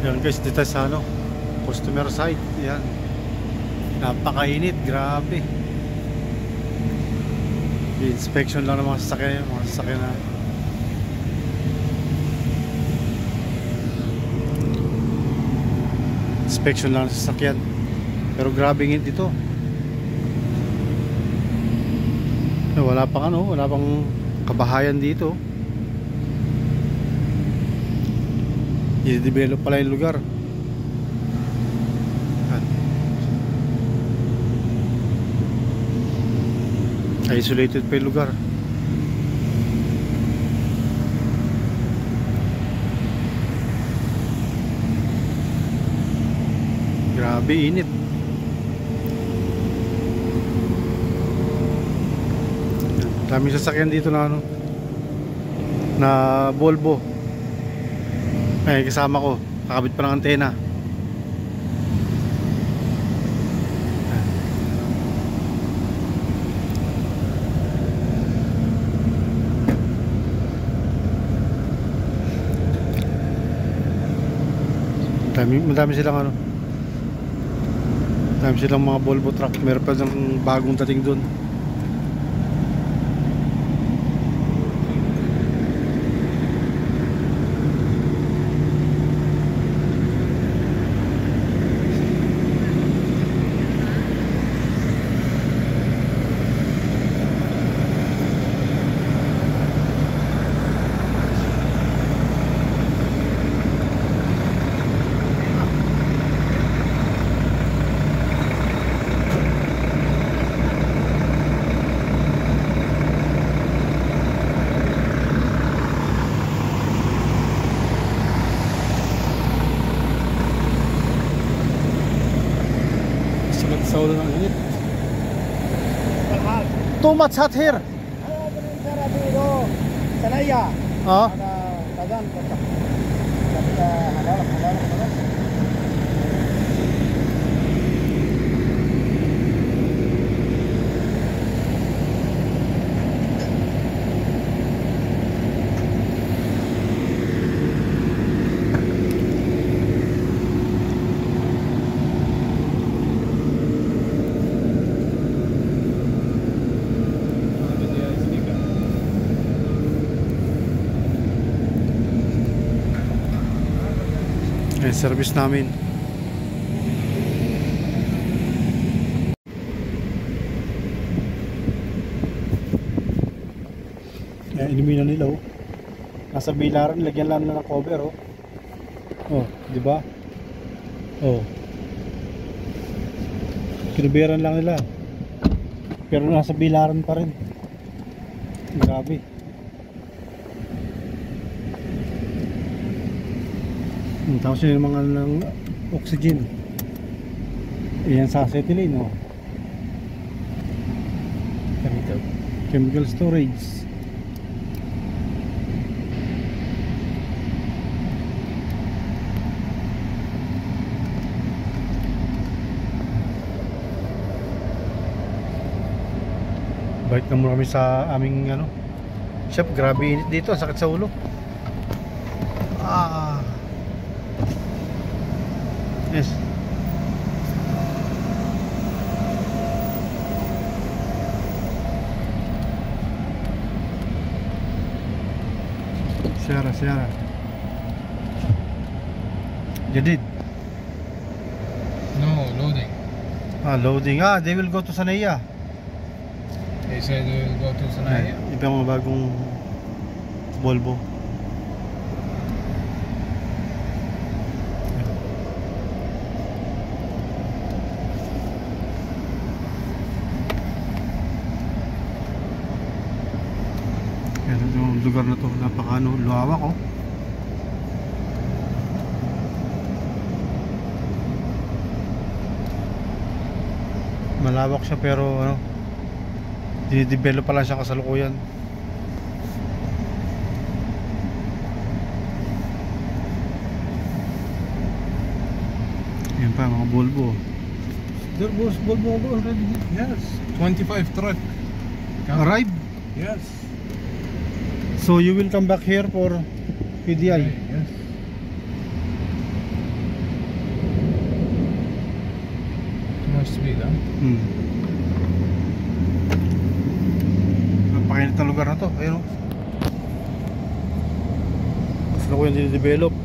Yan guys, dito sa ano, customer site. Yan, napakainit, grabe. Inspection lang ng mga sasakyan, na inspection lang ng sasakyan. Pero grabe init dito. Wala pang ano, wala pang kabahayan dito. I-develop pala yung lugar. Isolated pa yung lugar. Grabe init. Daming sasakyan dito na ano, na Volvo. Ay, kasama ko, kakabit pa ng antena. Madami silang ano, madami silang mga Volvo truck. Meron pa ng bagong dating doon. Sa ulo ng init. Too much hot here. Oh. Service namin. Yan, inumin na nila oh. Nasa bilaran, lagyan lang na ng cover oh. Oh, di ba? Oh. Kinuberan lang nila. Pero nasa bilaran pa rin. Grabe. Tapos yun yung mga ng oxygen. Ayan sa acetylene oh. Chemical storage. Balik na muna kami sa aming ano, shop. Grabe init dito, ang sakit sa ulo. Yes. Siara. Jadid. No, loading. Loading. They will go to Sanaya. They said they will go to Sanaya. Iba mga bagong Volvo. Yung lugar na to, napakano, luwawak oh. Malawak siya pero ano, dinidevelop pa lang siya kasalukuyan. Yan pa mga Volvo. There was Volvo already. Yes, 25 truck. Arrive? Yes. So you will come back here for PDI? Yes. Speed, ha? Napakinit na lugar na to. Ayun o. Gusto ko yung dinidevelop.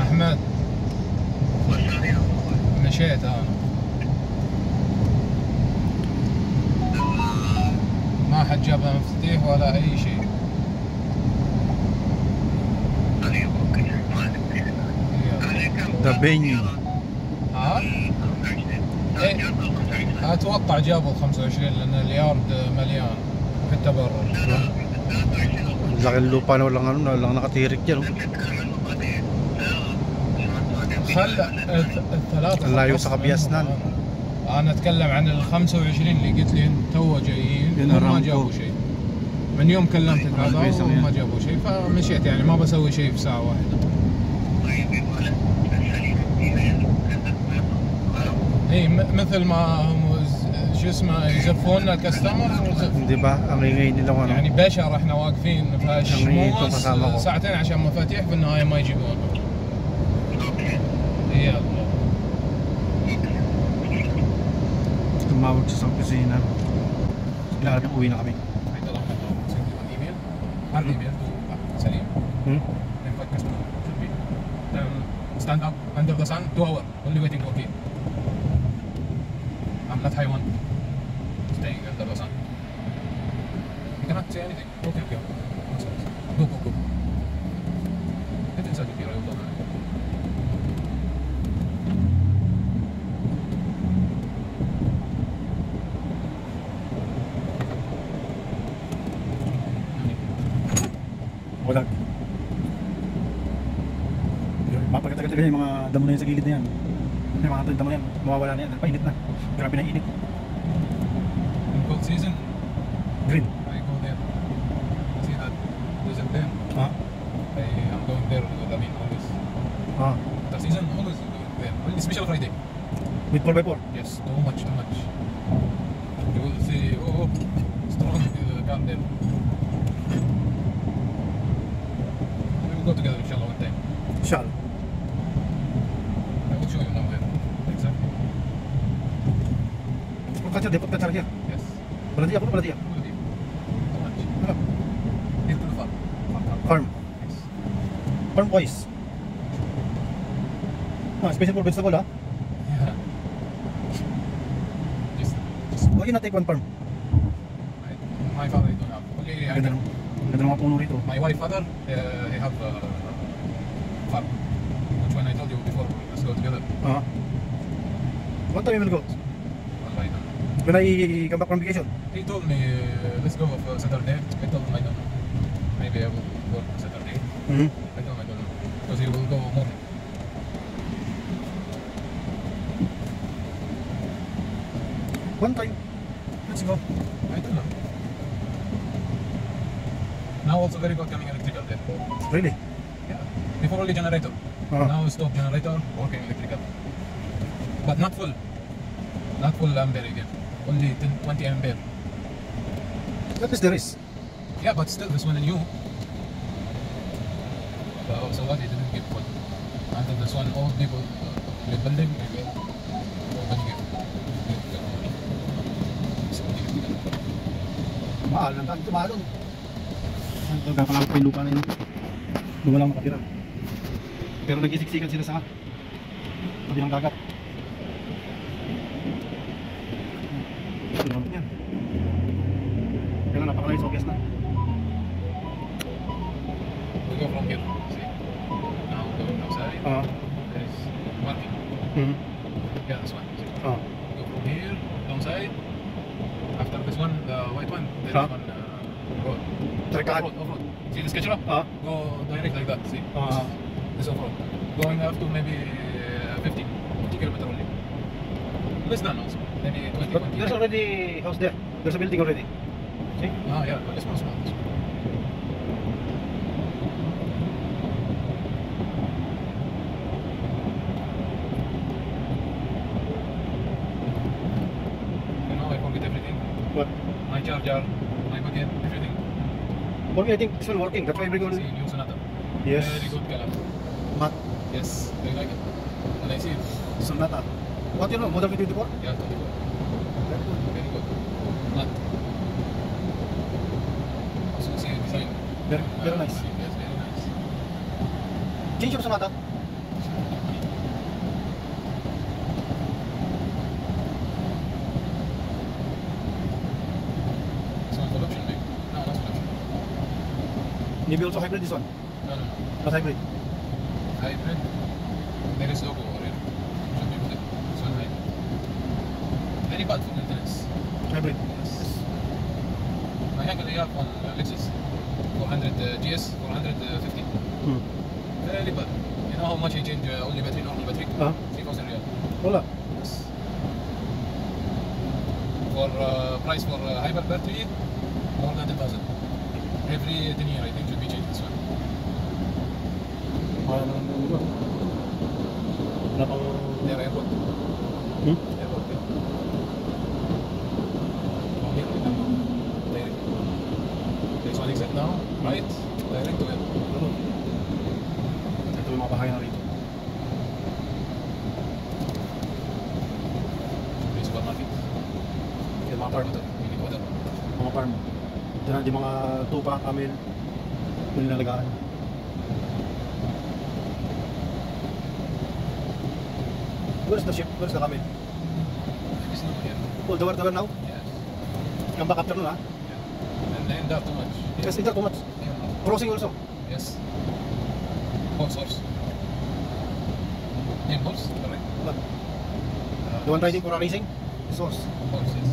أحمد مشيت أنا ما حد جاب لنا مفاتيح ولا أي شيء. The venue. ها؟ إيه أتوقع جابوا 25 لأن اليارد مليان في التبرر. Laki lupa na walang nakatirik dyan. خل الثلاثة اللايو سقبياسنان. أنا أتكلم عن ال 25 اللي قلت لي تو جايين ينهرم ما فوق. جابوا شيء. من يوم كلمت هذا بيسم يعني. وما جابوا شيء فمشيت يعني ما بسوي شيء في ساعة واحدة. اي مثل ما هم شو اسمه يزفوننا الكاستمر Di ba? Ang ingay nila ano. يعني بشر احنا واقفين في هالشموس ساعتين عشان مفاتيح في النهاية ما يجيبون. يلا Tumawag siya sa opisina. Kailangan uwi na kami. عيد الله سندي الايميل هذا الايميل سليم من كاستمر should be stand up under the sun 2 hours only waiting for key. I'm not Taiwan staying under the sun. You cannot say anything. Okay. Go. Get inside the car. I will talk. Wala. Mapagkatagal yung mga damo na yun sa gilid na yan. Yung mga damo na yan, mawawala na yan. Painit na. Grabe na init. In cold season, Green. I go there. See that desert there? Ah. I'm going there. I mean, always. Ah. The season always going there. Only special Friday. With 4x4. Yes, too much. You will see. Oh, strong gun there. We will go together, inshallah, one time. Shal. I will show you now there. Exactly. Depot ka here. Yes. Baladiya ako, baladiya. Good deal. Too much. Ano? Here to the farm. Farm. Yes. Farm boys. Ah, special for vegetable ha? Yeah. Just Why you not take one farm? my father I don't have. Only I Ganda ng, ganda ng mga puno rito. my wife father they have farm. Which one I told you before. Let's go together. Ah. What time you will go? Wallahi, no. When I come back from vacation? He told me let's go for Saturday. I told him I don't know. Maybe I will go for Saturday. I told him I don't know because he will go morning. One time. Let's go. I don't know. Now also very good coming electrical there. Really? Yeah. Before only generator. Now stop generator, working electrical. But not full. Not full ampere again. Only 20 ampere. That is the risk. Yeah, but still this one is new. So what, it didn't give full. Until this one old people building, maybe nobody give. Mahal lang tayo. Mahal lang. Ito kapalawak pa yung lupa na yun. Doon walang makatira. Pero nag-isiksikan sila sa kabilang dagat. Ito naman yan. Kaya napakalayo sa obvious na. We go from here. See? Now going outside. There is marking. Yeah, this one. See? We go from here, downside. After this one, the white one, there is one road. Off-road. See the sketch up? Go direct like that, see? This off-road. Going up to maybe 50 kilometer only. Less than also. Maybe 20. But there's already house there. There's a building already. See? Yeah, but it's small. charger, my bucket, everything. For me, I think this one working. That's why I bring See, on. new Sonata. Yes. Very good color. Matte Yes, I like it. And I see it. Sonata. What you know? Model 24? Yeah, 24. Very good. Very good. Matte. Also see the design. Very nice. Yes, very nice. Change your Sonata. This one full option, maybe. No, not full option. Maybe also hybrid this one. No, no, no. Not hybrid. Hybrid. There is logo over here. Should be put it. This one hybrid. Very bad for maintenance. Hybrid. Yes. My uncle he have on Lexus 400 GS 450. Very bad. You know how much he change only battery, normal battery? 3,000 real. Wala. Yes. For price for hybrid battery, more than 10,000. Every 10 year I think should be changed this one. Wala pang... Their airport. Airport, yeah. From here, we can go direct. This one exit now, right? Direct to airport. Ito yung mga bahay na rito. May supermarket. Yung mga farm. Mini water. Mga farm. Diyan di mga tupa, camel. Yung nilalagaan. Where's the ship? Where's the camel? It's not here. Oh, the word now? Yes. Come back afternoon, ha? Yeah. And then that too much. Yes, it's not too much. Yeah. Crossing also. Yes. Horse, horse. Name horse, correct? What? The one riding for a racing? The source. Horse, yes.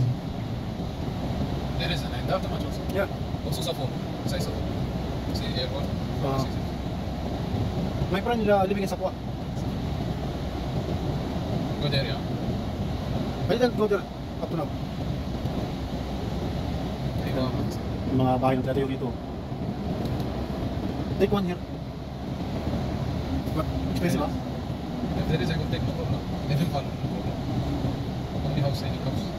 There is an and that too much also. Yeah. Also Safon. Say Safon. See airport. Ah. See, see. My friend living in Sapua. Good area. I didn't go there up to now. They go. Yung mga bahay ng tatayo dito. Take one here. What? Expensive, ha? If there is, I will take no problem. Living far, no problem. Only house, any house.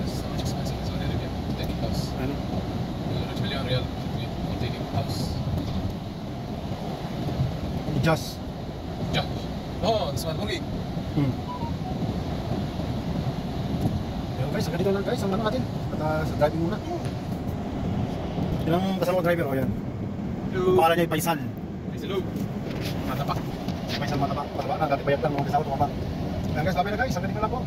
This is so much expensive in Saudi Arabia. Taking house. Ano? 100 million real for taking house. Just. Yeah. No, this one only. Pero guys, hanggang dito lang guys ang ano natin. At sa driving muna. Ilang kasama ko driver, o yan. Ang pangalan niya ay Paisal. Hello. Matapak. Paisal mataba. Mataba na, dati bayad lang mga kasama tumaba. Ayan guys, sabi na guys, hanggang dito lang po.